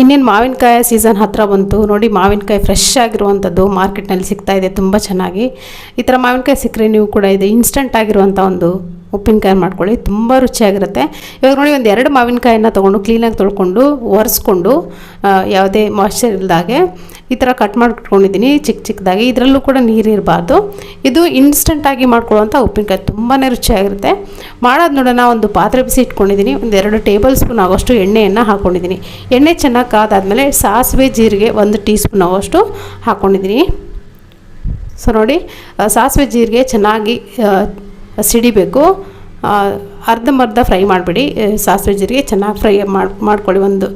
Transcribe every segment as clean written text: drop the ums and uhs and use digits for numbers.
ಇನ್ನೇನು ಮಾವಿನಕಾಯಿ ಸೀಸನ್ ಹತ್ತಿರ ಬಂತು ನೋಡಿ. ಮಾವಿನಕಾಯಿ ಫ್ರೆಶ್ ಆಗಿರುವಂಥದ್ದು ಮಾರ್ಕೆಟ್ನಲ್ಲಿ ಸಿಗ್ತಾ ಇದೆ ತುಂಬ ಚೆನ್ನಾಗಿ. ಈ ಥರ ಮಾವಿನಕಾಯಿ ಸಿಕ್ಕರೆ ನೀವು ಕೂಡ ಇದೆ ಇನ್ಸ್ಟಂಟ್ ಆಗಿರುವಂಥ ಒಂದು ಉಪ್ಪಿನಕಾಯಿ ಮಾಡ್ಕೊಳ್ಳಿ, ತುಂಬ ರುಚಿಯಾಗಿರುತ್ತೆ. ಇವಾಗ ನೋಡಿ ಒಂದು 2 ಮಾವಿನಕಾಯಿನ ತೊಗೊಂಡು ಕ್ಲೀನಾಗಿ ತೊಳ್ಕೊಂಡು ಒರೆಸ್ಕೊಂಡು ಯಾವುದೇ ಮಾಯ್ಶ್ಚರ್ ಇಲ್ಲದಾಗೆ ಈ ಥರ ಕಟ್ ಮಾಡಿಟ್ಕೊಂಡಿದ್ದೀನಿ ಚಿಕ್ಕ ಚಿಕ್ಕದಾಗಿ. ಇದರಲ್ಲೂ ಕೂಡ ನೀರು ಇರಬಾರ್ದು. ಇದು ಇನ್ಸ್ಟಂಟಾಗಿ ಮಾಡ್ಕೊಳ್ಳುವಂಥ ಉಪ್ಪಿನಕಾಯಿ ತುಂಬಾ ರುಚಿಯಾಗಿರುತ್ತೆ. ಮಾಡೋದು ನೋಡೋಣ. ಒಂದು ಪಾತ್ರೆ ಬಿಸಿ ಇಟ್ಕೊಂಡಿದ್ದೀನಿ. ಒಂದು 2 ಟೇಬಲ್ ಸ್ಪೂನ್ ಆಗೋಷ್ಟು ಎಣ್ಣೆಯನ್ನು ಹಾಕ್ಕೊಂಡಿದ್ದೀನಿ. ಎಣ್ಣೆ ಚೆನ್ನಾಗಿ ಕಾದಾದಮೇಲೆ ಸಾಸಿವೆ ಜೀರಿಗೆ 1 ಟೀ ಸ್ಪೂನ್ ಆಗೋಷ್ಟು ಹಾಕ್ಕೊಂಡಿದ್ದೀನಿ. ಸೊ ನೋಡಿ, ಸಾಸಿವೆ ಜೀರಿಗೆ ಚೆನ್ನಾಗಿ ಸಿಡಿಬೇಕು. ಅರ್ಧಂಬರ್ಧ ಫ್ರೈ ಮಾಡಿಬಿಡಿ. ಸಾಸಿವೆ ಜೀರಿಗೆ ಚೆನ್ನಾಗಿ ಫ್ರೈ ಮಾಡ್ಕೊಳ್ಳಿ. ಒಂದು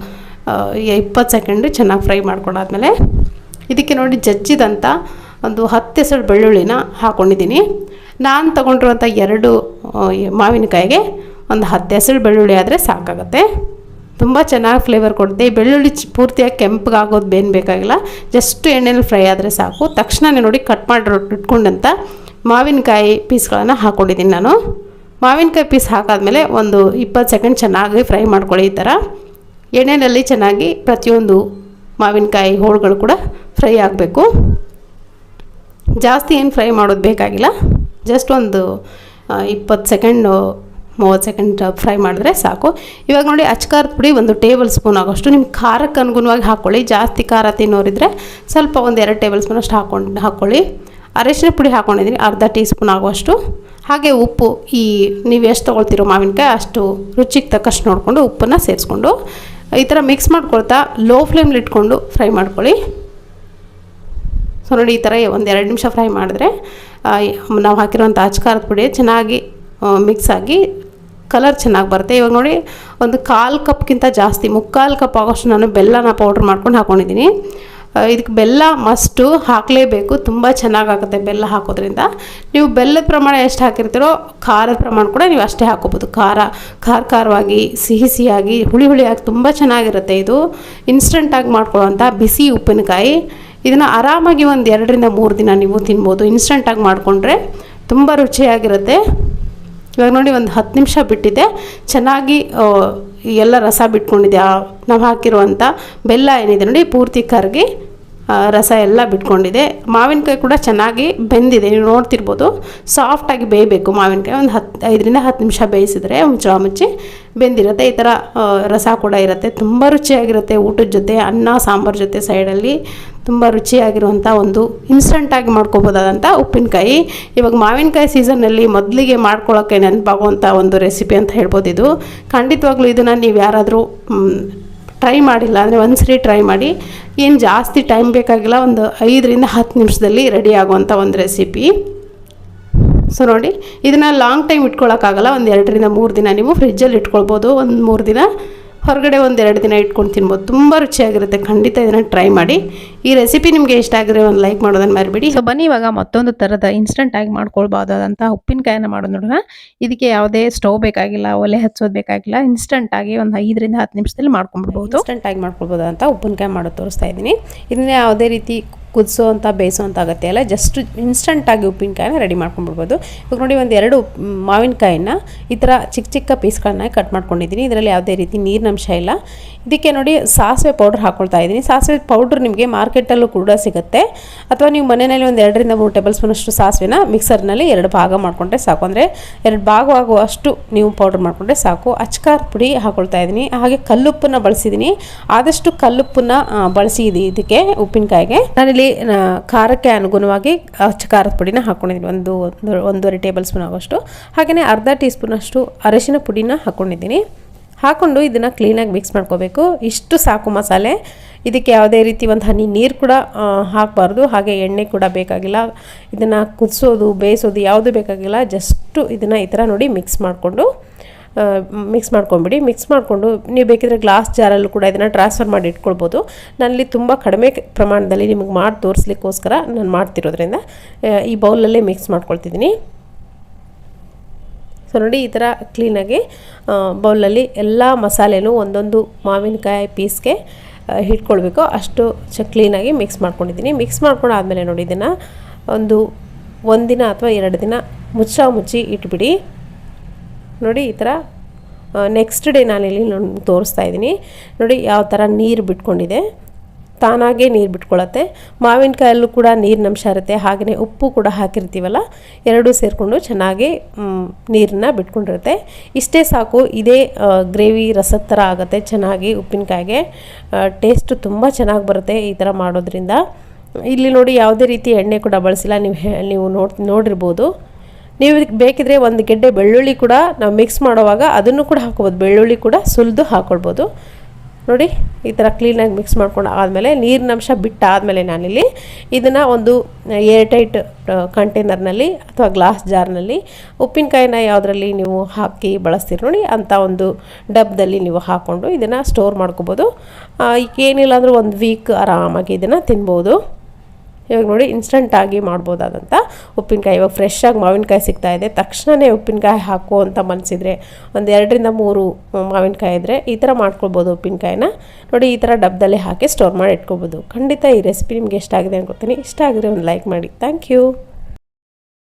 20 ಸೆಕೆಂಡ್ ಚೆನ್ನಾಗಿ ಫ್ರೈ ಮಾಡ್ಕೊಂಡಾದ್ಮೇಲೆ ಇದಕ್ಕೆ ನೋಡಿ ಜಜ್ಜಿದಂಥ ಒಂದು 10 ಎಸಳು ಬೆಳ್ಳುಳ್ಳಿನ ಹಾಕ್ಕೊಂಡಿದ್ದೀನಿ. ನಾನು ತೊಗೊಂಡಿರುವಂಥ 2 ಮಾವಿನಕಾಯಿಗೆ ಒಂದು 10 ಎಸಳು ಬೆಳ್ಳುಳ್ಳಿ ಆದರೆ ಸಾಕಾಗುತ್ತೆ. ತುಂಬ ಚೆನ್ನಾಗಿ ಫ್ಲೇವರ್ ಕೊಡುತ್ತೆ. ಈ ಬೆಳ್ಳುಳ್ಳಿ ಪೂರ್ತಿಯಾಗಿ ಕೆಂಪಗಾಗೋದು ಬೇನು ಬೇಕಾಗಿಲ್ಲ, ಜಸ್ಟ್ ಎಣ್ಣೆಯಲ್ಲಿ ಫ್ರೈ ಆದರೆ ಸಾಕು. ತಕ್ಷಣವೇ ನೋಡಿ ಕಟ್ ಮಾಡಿ ಇಟ್ಕೊಂಡಂಥ ಮಾವಿನಕಾಯಿ ಪೀಸ್ಗಳನ್ನು ಹಾಕ್ಕೊಂಡಿದ್ದೀನಿ ನಾನು. ಮಾವಿನಕಾಯಿ ಪೀಸ್ ಹಾಕಾದ್ಮೇಲೆ ಒಂದು 20 ಸೆಕೆಂಡ್ ಚೆನ್ನಾಗಿ ಫ್ರೈ ಮಾಡ್ಕೊಳ್ಳಿ. ಈ ಥರ ಎಣ್ಣೆಯಲ್ಲಿ ಚೆನ್ನಾಗಿ ಪ್ರತಿಯೊಂದು ಮಾವಿನಕಾಯಿ ಹೋಳುಗಳು ಕೂಡ ಫ್ರೈ ಆಗಬೇಕು. ಜಾಸ್ತಿ ಏನು ಫ್ರೈ ಮಾಡೋದು ಬೇಕಾಗಿಲ್ಲ, ಜಸ್ಟ್ ಒಂದು 20 ಸೆಕೆಂಡು 30 ಸೆಕೆಂಡ್ ಫ್ರೈ ಮಾಡಿದ್ರೆ ಸಾಕು. ಇವಾಗ ನೋಡಿ ಅಚ್ಕಾರದ ಪುಡಿ 1 ಟೇಬಲ್ ಸ್ಪೂನ್ ಆಗೋಷ್ಟು ನಿಮ್ಮ ಖಾರಕ್ಕೆ ಅನುಗುಣವಾಗಿ ಹಾಕ್ಕೊಳ್ಳಿ. ಜಾಸ್ತಿ ಖಾರ ತಿನ್ನೋರಿದ್ರೆ ಸ್ವಲ್ಪ ಒಂದು 2 ಟೇಬಲ್ ಸ್ಪೂನ್ ಅಷ್ಟು ಹಾಕ್ಕೊಳ್ಳಿ. ಅರಿಶಿನ ಪುಡಿ ಹಾಕ್ಕೊಂಡಿದ್ದೀನಿ ಅರ್ಧ ಟೀ ಸ್ಪೂನ್ ಆಗುವಷ್ಟು. ಹಾಗೆ ಉಪ್ಪು ನೀವು ಎಷ್ಟು ತೊಗೊಳ್ತಿರೋ ಮಾವಿನಕಾಯಿ ಅಷ್ಟು ರುಚಿಗೆ ತಕ್ಕಷ್ಟು ನೋಡಿಕೊಂಡು ಉಪ್ಪನ್ನು ಸೇರಿಸ್ಕೊಂಡು ಈ ಥರ ಮಿಕ್ಸ್ ಮಾಡ್ಕೊಳ್ತಾ ಲೋ ಫ್ಲೇಮ್ಲಿ ಇಟ್ಕೊಂಡು ಫ್ರೈ ಮಾಡ್ಕೊಳ್ಳಿ. ಸೊ ನೋಡಿ, ಈ ಥರ ಒಂದು 2 ನಿಮಿಷ ಫ್ರೈ ಮಾಡಿದ್ರೆ ನಾವು ಹಾಕಿರೋಂಥ ಅಚ್ಕಾರದ ಪುಡಿ ಚೆನ್ನಾಗಿ ಮಿಕ್ಸ್ ಆಗಿ ಕಲರ್ ಚೆನ್ನಾಗಿ ಬರುತ್ತೆ. ಇವಾಗ ನೋಡಿ, ಒಂದು 1/4 ಕಪ್ಗಿಂತ ಜಾಸ್ತಿ 3/4 ಕಪ್ ಆಗೋಷ್ಟು ನಾನು ಬೆಲ್ಲನ ಪೌಡ್ರ್ ಮಾಡ್ಕೊಂಡು ಹಾಕ್ಕೊಂಡಿದ್ದೀನಿ. ಇದಕ್ಕೆ ಬೆಲ್ಲ ಮಸ್ಟು ಹಾಕಲೇಬೇಕು, ತುಂಬ ಚೆನ್ನಾಗಾಗುತ್ತೆ ಬೆಲ್ಲ ಹಾಕೋದ್ರಿಂದ. ನೀವು ಬೆಲ್ಲದ ಪ್ರಮಾಣ ಎಷ್ಟು ಹಾಕಿರ್ತೀರೋ ಖಾರದ ಪ್ರಮಾಣ ಕೂಡ ನೀವು ಅಷ್ಟೇ ಹಾಕೋಬೋದು. ಖಾರವಾಗಿ ಸಿಹಿಯಾಗಿ ಹುಳಿಯಾಗಿ ತುಂಬ ಚೆನ್ನಾಗಿರುತ್ತೆ. ಇದು ಇನ್ಸ್ಟಂಟಾಗಿ ಮಾಡ್ಕೊಳ್ಳೋವಂಥ ಬಿಸಿ ಉಪ್ಪಿನಕಾಯಿ. ಇದನ್ನು ಆರಾಮಾಗಿ ಒಂದು 2 ರಿಂದ 3 ದಿನ ನೀವು ತಿನ್ಬೋದು. ಇನ್ಸ್ಟಂಟಾಗಿ ಮಾಡಿಕೊಂಡ್ರೆ ತುಂಬ ರುಚಿಯಾಗಿರುತ್ತೆ. ಇವಾಗ ನೋಡಿ, ಒಂದು 10 ನಿಮಿಷ ಬಿಟ್ಟಿದೆ. ಚೆನ್ನಾಗಿ ಎಲ್ಲ ರಸ ಬಿಟ್ಕೊಂಡಿದೆ. ನಾವು ಹಾಕಿರುವಂಥ ಬೆಲ್ಲ ಏನಿದೆ ನೋಡಿ ಪೂರ್ತಿ ಕರಗಿ ರಸ ಎಲ್ಲ ಬಿಟ್ಕೊಂಡಿದೆ. ಮಾವಿನಕಾಯಿ ಕೂಡ ಚೆನ್ನಾಗಿ ಬೆಂದಿದೆ, ನೀವು ನೋಡ್ತಿರ್ಬೋದು. ಸಾಫ್ಟಾಗಿ ಬೇಯಬೇಕು ಮಾವಿನಕಾಯಿ. ಒಂದು 5 ರಿಂದ 10 ನಿಮಿಷ ಬೇಯಿಸಿದ್ರೆ ಮುಚ್ಚಿ ಬೆಂದಿರುತ್ತೆ. ಈ ಥರ ರಸ ಕೂಡ ಇರುತ್ತೆ. ತುಂಬ ರುಚಿಯಾಗಿರುತ್ತೆ. ಊಟದ ಜೊತೆ ಅನ್ನ ಸಾಂಬಾರು ಜೊತೆ ಸೈಡಲ್ಲಿ ತುಂಬ ರುಚಿಯಾಗಿರುವಂಥ ಒಂದು ಇನ್ಸ್ಟಂಟಾಗಿ ಮಾಡ್ಕೋಬೋದಾದಂಥ ಉಪ್ಪಿನಕಾಯಿ. ಇವಾಗ ಮಾವಿನಕಾಯಿ ಸೀಸನ್ನಲ್ಲಿ ಮೊದಲಿಗೆ ಮಾಡ್ಕೊಳ್ಳೋಕ್ಕೆ ನೆನಪಾಗುವಂಥ ಒಂದು ರೆಸಿಪಿ ಅಂತ ಹೇಳ್ಬೋದು ಇದು. ಖಂಡಿತವಾಗ್ಲೂ ಇದನ್ನು ನೀವು ಯಾರಾದರೂ ಟ್ರೈ ಮಾಡಿಲ್ಲ ಅಂದರೆ ಒಂದ್ಸರಿ ಟ್ರೈ ಮಾಡಿ. ಏನು ಜಾಸ್ತಿ ಟೈಮ್ ಬೇಕಾಗಿಲ್ಲ, ಒಂದು 5 ರಿಂದ 10 ನಿಮಿಷದಲ್ಲಿ ರೆಡಿ ಆಗುವಂಥ ಒಂದು ರೆಸಿಪಿ. ಸೊ ನೋಡಿ, ಇದನ್ನು ಲಾಂಗ್ ಟೈಮ್ ಇಟ್ಕೊಳ್ಳೋಕ್ಕಾಗಲ್ಲ. ಒಂದು 2 ರಿಂದ 3 ದಿನ ನೀವು ಫ್ರಿಜ್ಜಲ್ಲಿ ಇಟ್ಕೊಳ್ಬೋದು. ಒಂದು 3 ದಿನ ಹೊರಗಡೆ ಒಂದು 2 ದಿನ ಇಟ್ಕೊಂಡು ತಿನ್ಬೋದು. ತುಂಬ ರುಚಿಯಾಗಿರುತ್ತೆ. ಖಂಡಿತ ಇದನ್ನು ಟ್ರೈ ಮಾಡಿ. ಈ ರೆಸಿಪಿ ನಿಮಗೆ ಇಷ್ಟ ಆಗಿದ್ರೆ ಒಂದು ಲೈಕ್ ಮಾಡೋದನ್ನು ಮರಿಬೇಡಿ. ಸೊ ಬನ್ನಿ, ಇವಾಗ ಮತ್ತೊಂದು ಥರದ ಇನ್ಸ್ಟಂಟಾಗಿ ಮಾಡ್ಕೊಳ್ಬೋದಾದಂಥ ಉಪ್ಪಿನಕಾಯಿನ ಮಾಡೋದು ನೋಡೋಣ. ಇದಕ್ಕೆ ಯಾವುದೇ ಸ್ಟವ್ ಬೇಕಾಗಿಲ್ಲ, ಒಲೆ ಹಚ್ಚೋದು ಬೇಕಾಗಿಲ್ಲ. ಇನ್ಸ್ಟಂಟಾಗಿ ಒಂದು 5 ರಿಂದ 10 ನಿಮಿಷದಲ್ಲಿ ಮಾಡ್ಕೊಂಡ್ಬಿಡ್ಬೋದು. ಇನ್ಸ್ಟಂಟಾಗಿ ಮಾಡ್ಕೊಳ್ಬೋದಾದಂಥ ಉಪ್ಪಿನಕಾಯಿ ಮಾಡೋದು ತೋರಿಸ್ತಾ ಇದ್ದೀನಿ. ಇದನ್ನ ಯಾವುದೇ ರೀತಿ ಕುದಿಸೋ ಅಂತ ಬೇಯಿಸೋ ಅಂತ ಅಗತ್ಯ ಇಲ್ಲ. ಜಸ್ಟ್ ಇನ್ಸ್ಟಂಟಾಗಿ ಉಪ್ಪಿನಕಾಯಿನ ರೆಡಿ ಮಾಡ್ಕೊಂಡ್ಬಿಡ್ಬೋದು. ಇವಾಗ ನೋಡಿ, ಒಂದು 2 ಮಾವಿನಕಾಯಿನ ಈ ಥರ ಚಿಕ್ಕ ಪೀಸ್ಗಳನ್ನ ಕಟ್ ಮಾಡ್ಕೊಂಡಿದ್ದೀನಿ. ಇದರಲ್ಲಿ ಯಾವುದೇ ರೀತಿ ನೀರಿನಂಶ ಇಲ್ಲ. ಇದಕ್ಕೆ ನೋಡಿ ಸಾಸಿವೆ ಪೌಡ್ರ್ ಹಾಕ್ಕೊಳ್ತಾ ಇದ್ದೀನಿ. ಸಾಸಿವೆ ಪೌಡ್ರ್ ನಿಮಗೆ ಮಾರ್ಕೆಟಲ್ಲೂ ಕೂಡ ಸಿಗುತ್ತೆ, ಅಥವಾ ನೀವು ಮನೆಯಲ್ಲಿ ಒಂದು 2 ರಿಂದ 3 ಟೇಬಲ್ ಸ್ಪೂನ್ ಅಷ್ಟು ಸಾಸಿವೆನ ಮಿಕ್ಸರ್ನಲ್ಲಿ 2 ಭಾಗ ಮಾಡಿಕೊಂಡ್ರೆ ಸಾಕು. ಅಂದರೆ 2 ಭಾಗವಾಗುವಷ್ಟು ನೀವು ಪೌಡ್ರ್ ಮಾಡಿಕೊಂಡ್ರೆ ಸಾಕು. ಅಚ್ಕಾರದ ಪುಡಿ ಹಾಕ್ಕೊಳ್ತಾ ಇದ್ದೀನಿ. ಹಾಗೆ ಕಲ್ಲುಪ್ಪನ್ನು ಬಳಸಿದ್ದೀನಿ. ಆದಷ್ಟು ಕಲ್ಲುಪ್ಪನ್ನು ಬಳಸಿ ಇದಕ್ಕೆ ಉಪ್ಪಿನಕಾಯಿಗೆ. ನಾನಿಲ್ಲಿ ಖಾರಕ್ಕೆ ಅನುಗುಣವಾಗಿ ಅಚ್ಕಾರದ ಪುಡಿನ ಹಾಕ್ಕೊಂಡಿದ್ದೀನಿ. 1.5 ಟೇಬಲ್ ಸ್ಪೂನ್ ಆಗೋಷ್ಟು. ಹಾಗೆಯೇ ಅರ್ಧ ಟೀ ಸ್ಪೂನ್ ಅಷ್ಟು ಅರಿಶಿನ ಪುಡಿನ ಹಾಕ್ಕೊಂಡಿದ್ದೀನಿ. ಹಾಕ್ಕೊಂಡು ಇದನ್ನು ಕ್ಲೀನಾಗಿ ಮಿಕ್ಸ್ ಮಾಡ್ಕೋಬೇಕು. ಇಷ್ಟು ಸಾಕು ಮಸಾಲೆ. ಇದಕ್ಕೆ ಯಾವುದೇ ರೀತಿ ಒಂದು ಹನಿ ನೀರು ಕೂಡ ಹಾಕಬಾರ್ದು. ಹಾಗೆ ಎಣ್ಣೆ ಕೂಡ ಬೇಕಾಗಿಲ್ಲ. ಇದನ್ನು ಕುದಿಸೋದು ಬೇಯಿಸೋದು ಯಾವುದೂ ಬೇಕಾಗಿಲ್ಲ. ಜಸ್ಟು ಇದನ್ನು ಈ ಥರ ನೋಡಿ ಮಿಕ್ಸ್ ಮಾಡ್ಕೊಂಬಿಡಿ. ಮಿಕ್ಸ್ ಮಾಡಿಕೊಂಡು ನೀವು ಬೇಕಿದ್ರೆ ಗ್ಲಾಸ್ ಜಾರಲ್ಲೂ ಕೂಡ ಇದನ್ನು ಟ್ರಾನ್ಸ್ಫರ್ ಮಾಡಿ ಇಟ್ಕೊಳ್ಬೋದು. ನಾನಲ್ಲಿ ತುಂಬ ಕಡಿಮೆ ಪ್ರಮಾಣದಲ್ಲಿ ನಿಮಗೆ ಮಾಡಿ ತೋರಿಸ್ಲಿಕ್ಕೋಸ್ಕರ ನಾನು ಮಾಡ್ತಿರೋದ್ರಿಂದ ಈ ಬೌಲಲ್ಲೇ ಮಿಕ್ಸ್ ಮಾಡ್ಕೊಳ್ತಿದ್ದೀನಿ. ಸೊ ನೋಡಿ, ಈ ಥರ ಕ್ಲೀನಾಗಿ ಬೌಲಲ್ಲಿ ಎಲ್ಲ ಮಸಾಲೆನೂ ಒಂದೊಂದು ಮಾವಿನಕಾಯಿ ಪೀಸ್ಗೆ ಹಿಡ್ಕೊಳ್ಬೇಕು. ಅಷ್ಟು ಕ್ಲೀನಾಗಿ ಮಿಕ್ಸ್ ಮಾಡ್ಕೊಂಡಿದ್ದೀನಿ. ಮಿಕ್ಸ್ ಮಾಡ್ಕೊಂಡಾದ್ಮೇಲೆ ನೋಡಿ, ಇದನ್ನು ಒಂದು ದಿನ ಅಥವಾ 2 ದಿನ ಮುಚ್ಚಿ ಇಟ್ಬಿಡಿ. ನೋಡಿ, ಈ ಥರ ನೆಕ್ಸ್ಟ್ ಡೇ ನಾನಿಲ್ಲಿ ತೋರಿಸ್ತಾ ಇದ್ದೀನಿ ನೋಡಿ ಯಾವ ಥರ ನೀರು ಬಿಟ್ಕೊಂಡಿದೆ, ತಾನಾಗೆ ನೀರು ಬಿಟ್ಕೊಳ್ಳುತ್ತೆ. ಮಾವಿನಕಾಯಲ್ಲೂ ಕೂಡ ನೀರಿನಂಶ ಇರುತ್ತೆ, ಹಾಗೆಯೇ ಉಪ್ಪು ಕೂಡ ಹಾಕಿರ್ತೀವಲ್ಲ, ಎರಡೂ ಸೇರಿಕೊಂಡು ಚೆನ್ನಾಗಿ ನೀರನ್ನ ಬಿಟ್ಕೊಂಡಿರುತ್ತೆ. ಇಷ್ಟೇ ಸಾಕು. ಇದೇ ಗ್ರೇವಿ ರಸದ ಥರ ಆಗುತ್ತೆ ಚೆನ್ನಾಗಿ. ಉಪ್ಪಿನಕಾಯಿಗೆ ಟೇಸ್ಟು ತುಂಬ ಚೆನ್ನಾಗಿ ಬರುತ್ತೆ ಈ ಥರ ಮಾಡೋದ್ರಿಂದ. ಇಲ್ಲಿ ನೋಡಿ ಯಾವುದೇ ರೀತಿ ಎಣ್ಣೆ ಕೂಡ ಬಳಸಿಲ್ಲ, ನೀವು ನೋಡಿರ್ಬೋದು. ನೀವು ಬೇಕಿದ್ರೆ ಒಂದು ಗೆಡ್ಡೆ ಬೆಳ್ಳುಳ್ಳಿ ಕೂಡ ನಾವು ಮಿಕ್ಸ್ ಮಾಡುವಾಗ ಅದನ್ನು ಕೂಡ ಹಾಕ್ಕೊಬೋದು, ಬೆಳ್ಳುಳ್ಳಿ ಕೂಡ ಸುಲಿದು ಹಾಕ್ಕೊಳ್ಬೋದು. ನೋಡಿ ಈ ಥರ ಕ್ಲೀನಾಗಿ ಮಿಕ್ಸ್ ಮಾಡ್ಕೊಂಡು ಆದಮೇಲೆ ನೀರಿನಂಶ ಬಿಟ್ಟಾದಮೇಲೆ ನಾನಿಲ್ಲಿ ಇದನ್ನು ಒಂದು ಏರ್ಟೈಟ್ ಕಂಟೈನರ್ನಲ್ಲಿ ಅಥವಾ ಗ್ಲಾಸ್ ಜಾರ್ನಲ್ಲಿ ಉಪ್ಪಿನಕಾಯಿನ ಯಾವುದರಲ್ಲಿ ನೀವು ಹಾಕಿ ಬಳಸ್ತೀರಿ ನೋಡಿ ಅಂಥ ಒಂದು ಡಬ್ಬದಲ್ಲಿ ನೀವು ಹಾಕ್ಕೊಂಡು ಇದನ್ನು ಸ್ಟೋರ್ ಮಾಡ್ಕೊಬೋದು. ಏನಿಲ್ಲ ಅಂದರೂ ಒಂದು ವೀಕ್ ಆರಾಮಾಗಿ ಇದನ್ನು ತಿನ್ಬೋದು. ಇವಾಗ ನೋಡಿ ಇನ್ಸ್ಟಂಟಾಗಿ ಮಾಡ್ಬೋದಾದಂಥ ಉಪ್ಪಿನಕಾಯಿ. ಇವಾಗ ಫ್ರೆಶ್ಶಾಗಿ ಮಾವಿನಕಾಯಿ ಸಿಗ್ತಾಯಿದೆ, ತಕ್ಷಣವೇ ಉಪ್ಪಿನಕಾಯಿ ಹಾಕು ಅಂತ ಮನಸಿದ್ರೆ ಒಂದು 2 ರಿಂದ 3 ಮಾವಿನಕಾಯಿ ಇದ್ದರೆ ಈ ಥರ ಮಾಡ್ಕೊಳ್ಬೋದು ಉಪ್ಪಿನಕಾಯಿನ. ನೋಡಿ ಈ ಥರ ಡಬ್ಬದಲ್ಲಿ ಹಾಕಿ ಸ್ಟೋರ್ ಮಾಡಿ ಇಟ್ಕೊಬೋದು. ಖಂಡಿತ ಈ ರೆಸಿಪಿ ನಿಮಗೆ ಇಷ್ಟ ಆಗಿದೆ ಅನ್ಕೊತೀನಿ. ಇಷ್ಟ ಆಗಿದ್ರೆ ಒಂದು ಲೈಕ್ ಮಾಡಿ. Thank you.